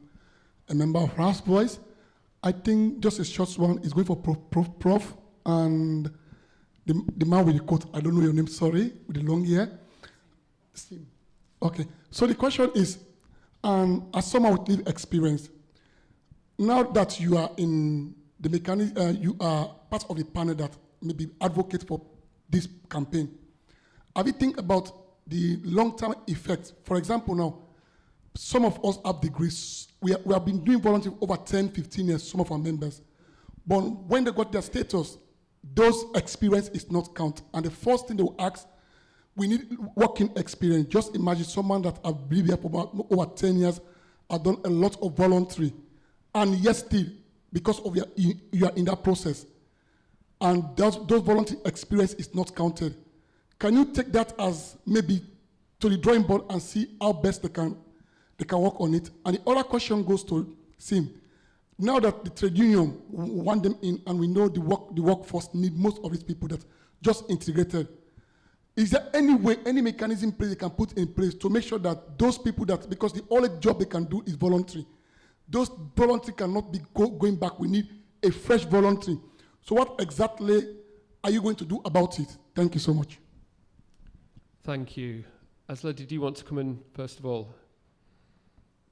a member of RAS Voice. I think just a short one is going for Prof. And the man with the coat, I don't know your name, sorry, with the long hair. Okay, so the question is, as someone with lived experience, now that you are in the mechanism, you are part of the panel that maybe advocate for this campaign, have you think about the long-term effects? For example, now, some of us have degrees. We have been doing volunteering over 10, 15 years, some of our members. But when they got their status, those experience is not count. And the first thing they will ask, we need working experience. Just imagine someone that I've been here for about over 10 years, I've done a lot of voluntary. And yet still, because of you are in that process, and those voluntary experience is not counted. Can you take that as maybe to the drawing board and see how best they can work on it? And the other question goes to Sim. Now that the trade union want them in, and we know the workforce need most of these people that just integrated, is there any way, any mechanism they can put in place to make sure that those people that, because the only job they can do is voluntary, those voluntary cannot be going back. We need a fresh voluntary. So what exactly are you going to do about it? Thank you so much. Thank you. Asla, did you want to come in first of all?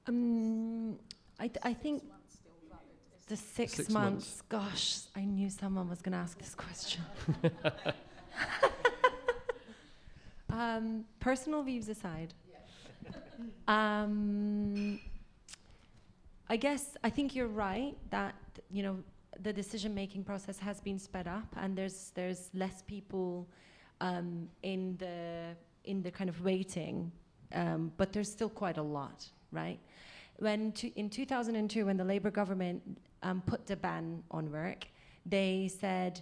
I think the 6 months, gosh, I knew someone was going to ask this question. Personal views aside, I think you're right that, you know, the decision-making process has been sped up, and there's less people in the kind of waiting, but there's still quite a lot, right? In 2002, when the Labour government put the ban on work, they said,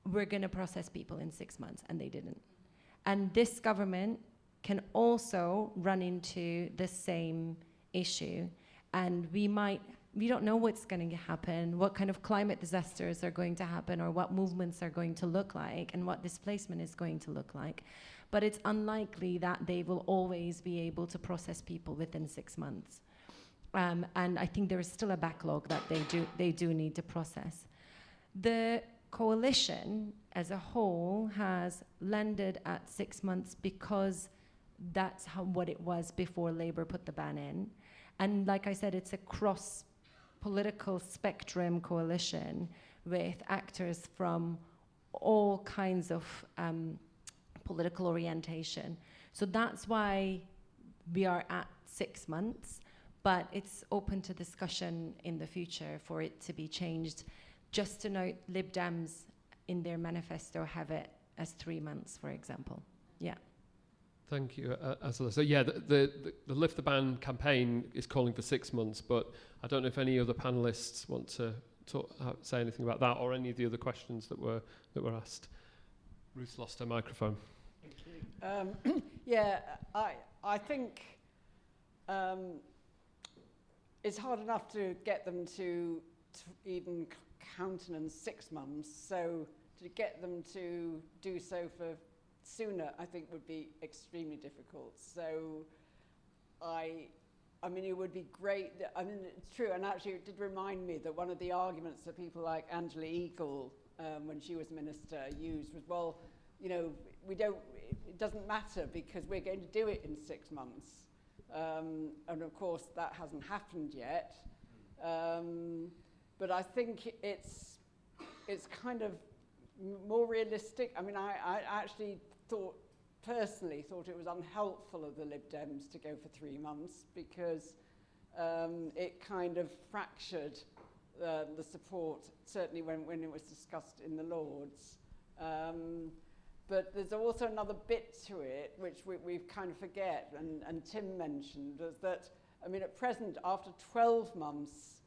we're going to process people in 6 months, and they didn't. And this government can also run into the same issue, and we don't know what's going to happen, what kind of climate disasters are going to happen, or what movements are going to look like, and what displacement is going to look like. But it's unlikely that they will always be able to process people within 6 months. And I think there is still a backlog that they do need to process. The coalition as a whole has landed at 6 months because that's what it was before Labour put the ban in. And like I said, it's a cross-political spectrum coalition with actors from all kinds of political orientation. So that's why we are at 6 months, but it's open to discussion in the future for it to be changed. Just to note, Lib Dems in their manifesto have it as 3 months, for example. Yeah. Thank you, Asla. So yeah, the Lift the Ban campaign is calling for 6 months, but I don't know if any other panelists want to say anything about that or any of the other questions that were asked. Ruth lost her microphone. Thank you. Yeah, I think it's hard enough to get them to even countenance 6 months, so to get them to do so for sooner, I think would be extremely difficult. So I mean, it would be great. I mean, it's true, and actually it did remind me that one of the arguments that people like Angela Eagle, when she was minister, used was, well, you know, it doesn't matter because we're going to do it in 6 months. And of course, that hasn't happened yet. But I think it's kind of more realistic. I mean, I actually personally thought it was unhelpful of the Lib Dems to go for 3 months because it kind of fractured the support, certainly when it was discussed in the Lords. But there's also another bit to it, which we kind of forget, and Tim mentioned, was that, I mean, at present, after 12 months,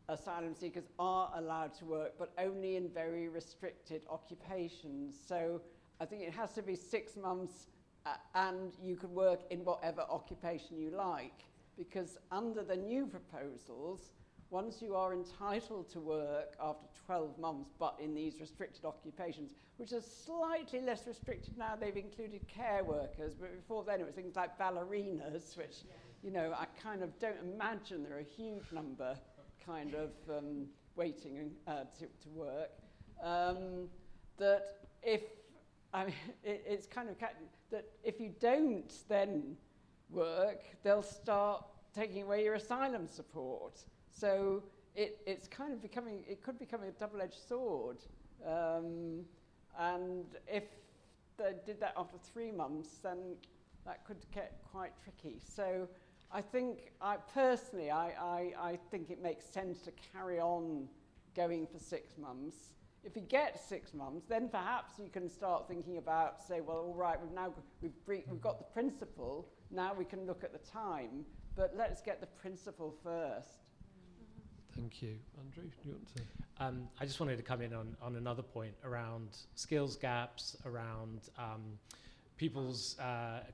asylum seekers are allowed to work, but only in very restricted occupations. So I think it has to be 6 months, and you could work in whatever occupation you like, because under the new proposals, once you are entitled to work after 12 months, but in these restricted occupations, which are slightly less restricted now, they've included care workers, but before then it was things like ballerinas, which, you know, I kind of don't imagine there are a huge number kind of waiting to work. That if, I mean, it's kind of that if you don't then work, they'll start taking away your asylum support. So it's kind of becoming, it could become a double-edged sword. And if they did that after 3 months, then that could get quite tricky. So I think, I think it makes sense to carry on going for 6 months. If you get 6 months, then perhaps you can start thinking about, say, well, all right, we've got the principle, now we can look at the time, but let's get the principle first. Thank you. Andrew, do you want to? I just wanted to come in on another point around skills gaps, around people's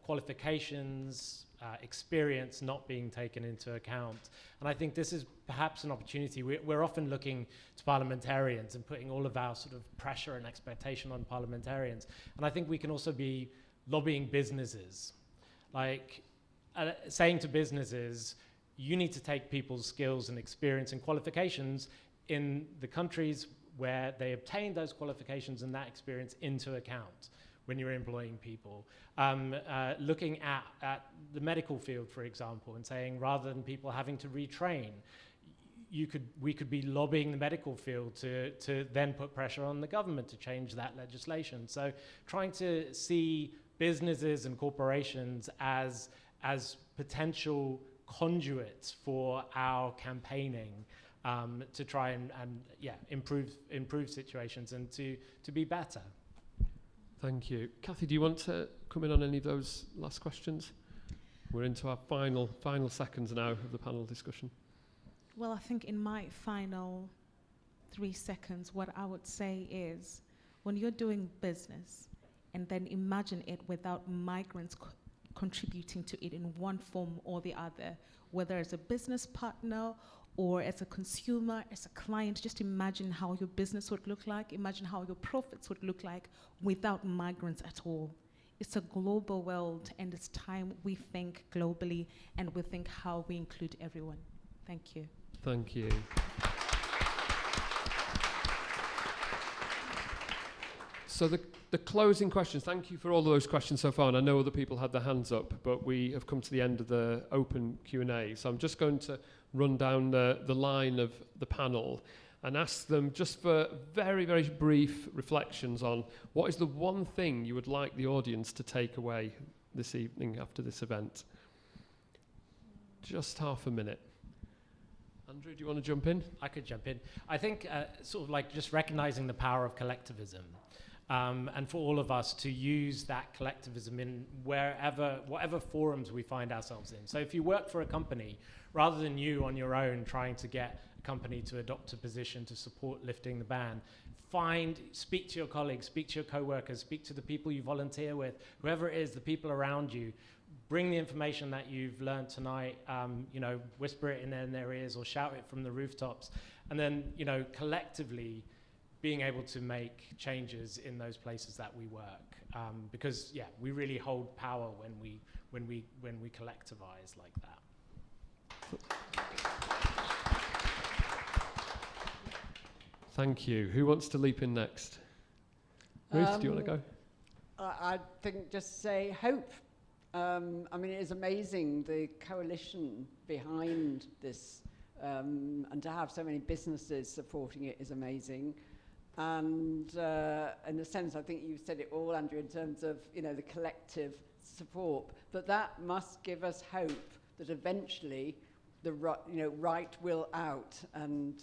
qualifications, experience not being taken into account. And I think this is perhaps an opportunity. We're often looking to parliamentarians and putting all of our sort of pressure and expectation on parliamentarians. And I think we can also be lobbying businesses, like saying to businesses, you need to take people's skills and experience and qualifications in the countries where they obtained those qualifications and that experience into account when you're employing people. Looking at the medical field, for example, and saying rather than people having to retrain, we could be lobbying the medical field to then put pressure on the government to change that legislation. So trying to see businesses and corporations as potential conduits for our campaigning to try and improve situations and to be better. Thank you. Kathy, do you want to come in on any of those last questions? We're into our final seconds now of the panel discussion. Well, I think in my final 3 seconds, what I would say is, when you're doing business, and then imagine it without migrants contributing to it in one form or the other, whether as a business partner or as a consumer, as a client, just imagine how your business would look like, imagine how your profits would look like without migrants at all. It's a global world, and it's time we think globally and we think how we include everyone. Thank you. Thank you. So the closing questions, thank you for all of those questions so far, and I know other people had their hands up, but we have come to the end of the open Q&A. So I'm just going to run down the line of the panel and ask them just for very, very brief reflections on what is the one thing you would like the audience to take away this evening after this event. Just half a minute. Andrew, do you want to jump in? I could jump in. I think sort of like just recognizing the power of collectivism. And for all of us to use that collectivism in whatever forums we find ourselves in. So if you work for a company, rather than you on your own trying to get a company to adopt a position to support lifting the ban, speak to your colleagues, speak to your co-workers, speak to the people you volunteer with, whoever it is, the people around you. Bring the information that you've learned tonight, whisper it in their ears or shout it from the rooftops. And then, collectively, being able to make changes in those places that we work, because we really hold power when we collectivize like that. Thank you. Who wants to leap in next? Ruth, do you want to go? I think just say hope. I mean, it is amazing the coalition behind this, and to have so many businesses supporting it is amazing. And in a sense, I think you said it all, Andrew, in terms of, you know, the collective support. But that must give us hope that eventually the right will out. And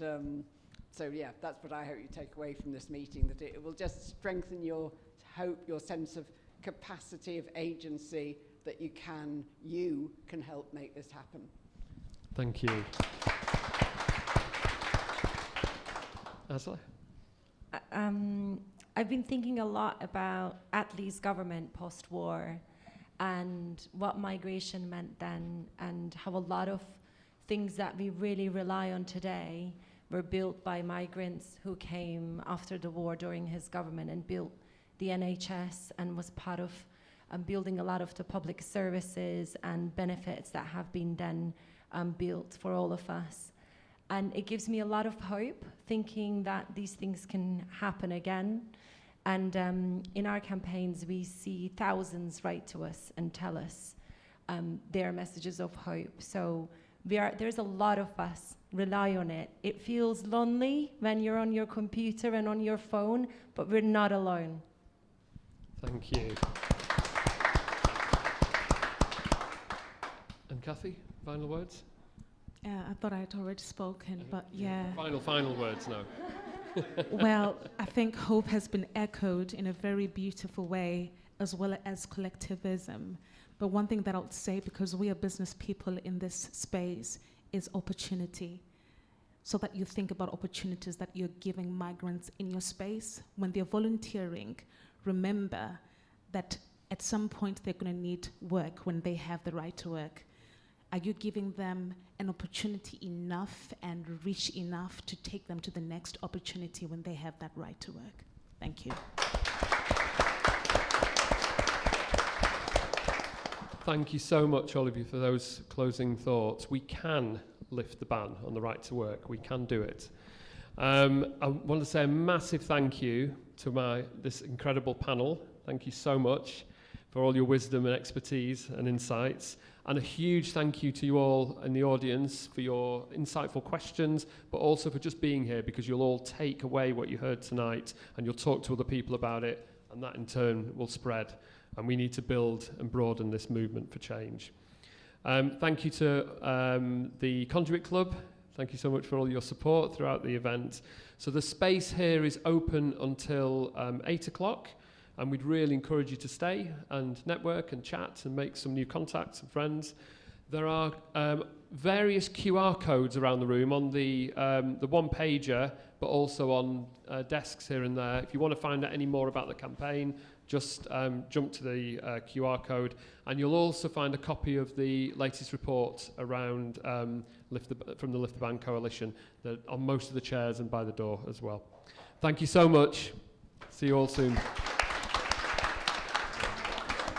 so, yeah, that's what I hope you take away from this meeting, that it will just strengthen your hope, your sense of capacity, of agency, that you can help make this happen. Thank you. Ashley? I've been thinking a lot about Attlee's government post-war and what migration meant then, and how a lot of things that we really rely on today were built by migrants who came after the war during his government and built the NHS and was part of building a lot of the public services and benefits that have been then built for all of us. And it gives me a lot of hope, thinking that these things can happen again. And in our campaigns, we see thousands write to us and tell us their messages of hope. So there's a lot of us rely on it. It feels lonely when you're on your computer and on your phone, but we're not alone. Thank you. And Kathy, final words? I thought I had already spoken, but yeah. Final words now. Well, I think hope has been echoed in a very beautiful way, as well as collectivism. But one thing that I would say, because we are business people in this space, is opportunity. So that you think about opportunities that you're giving migrants in your space. When they're volunteering, remember that at some point they're going to need work when they have the right to work. Are you giving them an opportunity enough and rich enough to take them to the next opportunity when they have that right to work? Thank you. Thank you so much, all of you, for those closing thoughts. We can lift the ban on the right to work. We can do it. I want to say a massive thank you to this incredible panel. Thank you so much for all your wisdom and expertise and insights. And a huge thank you to you all in the audience for your insightful questions, but also for just being here, because you'll all take away what you heard tonight and you'll talk to other people about it, and that in turn will spread. And we need to build and broaden this movement for change. Thank you to the Conduit Club. Thank you so much for all your support throughout the event. So the space here is open until 8 o'clock. And we'd really encourage you to stay and network and chat and make some new contacts and friends. There are various QR codes around the room on the one-pager, but also on desks here and there. If you want to find out any more about the campaign, just jump to the QR code. And you'll also find a copy of the latest report around from the Lift the Ban Coalition on most of the chairs and by the door as well. Thank you so much. See you all soon.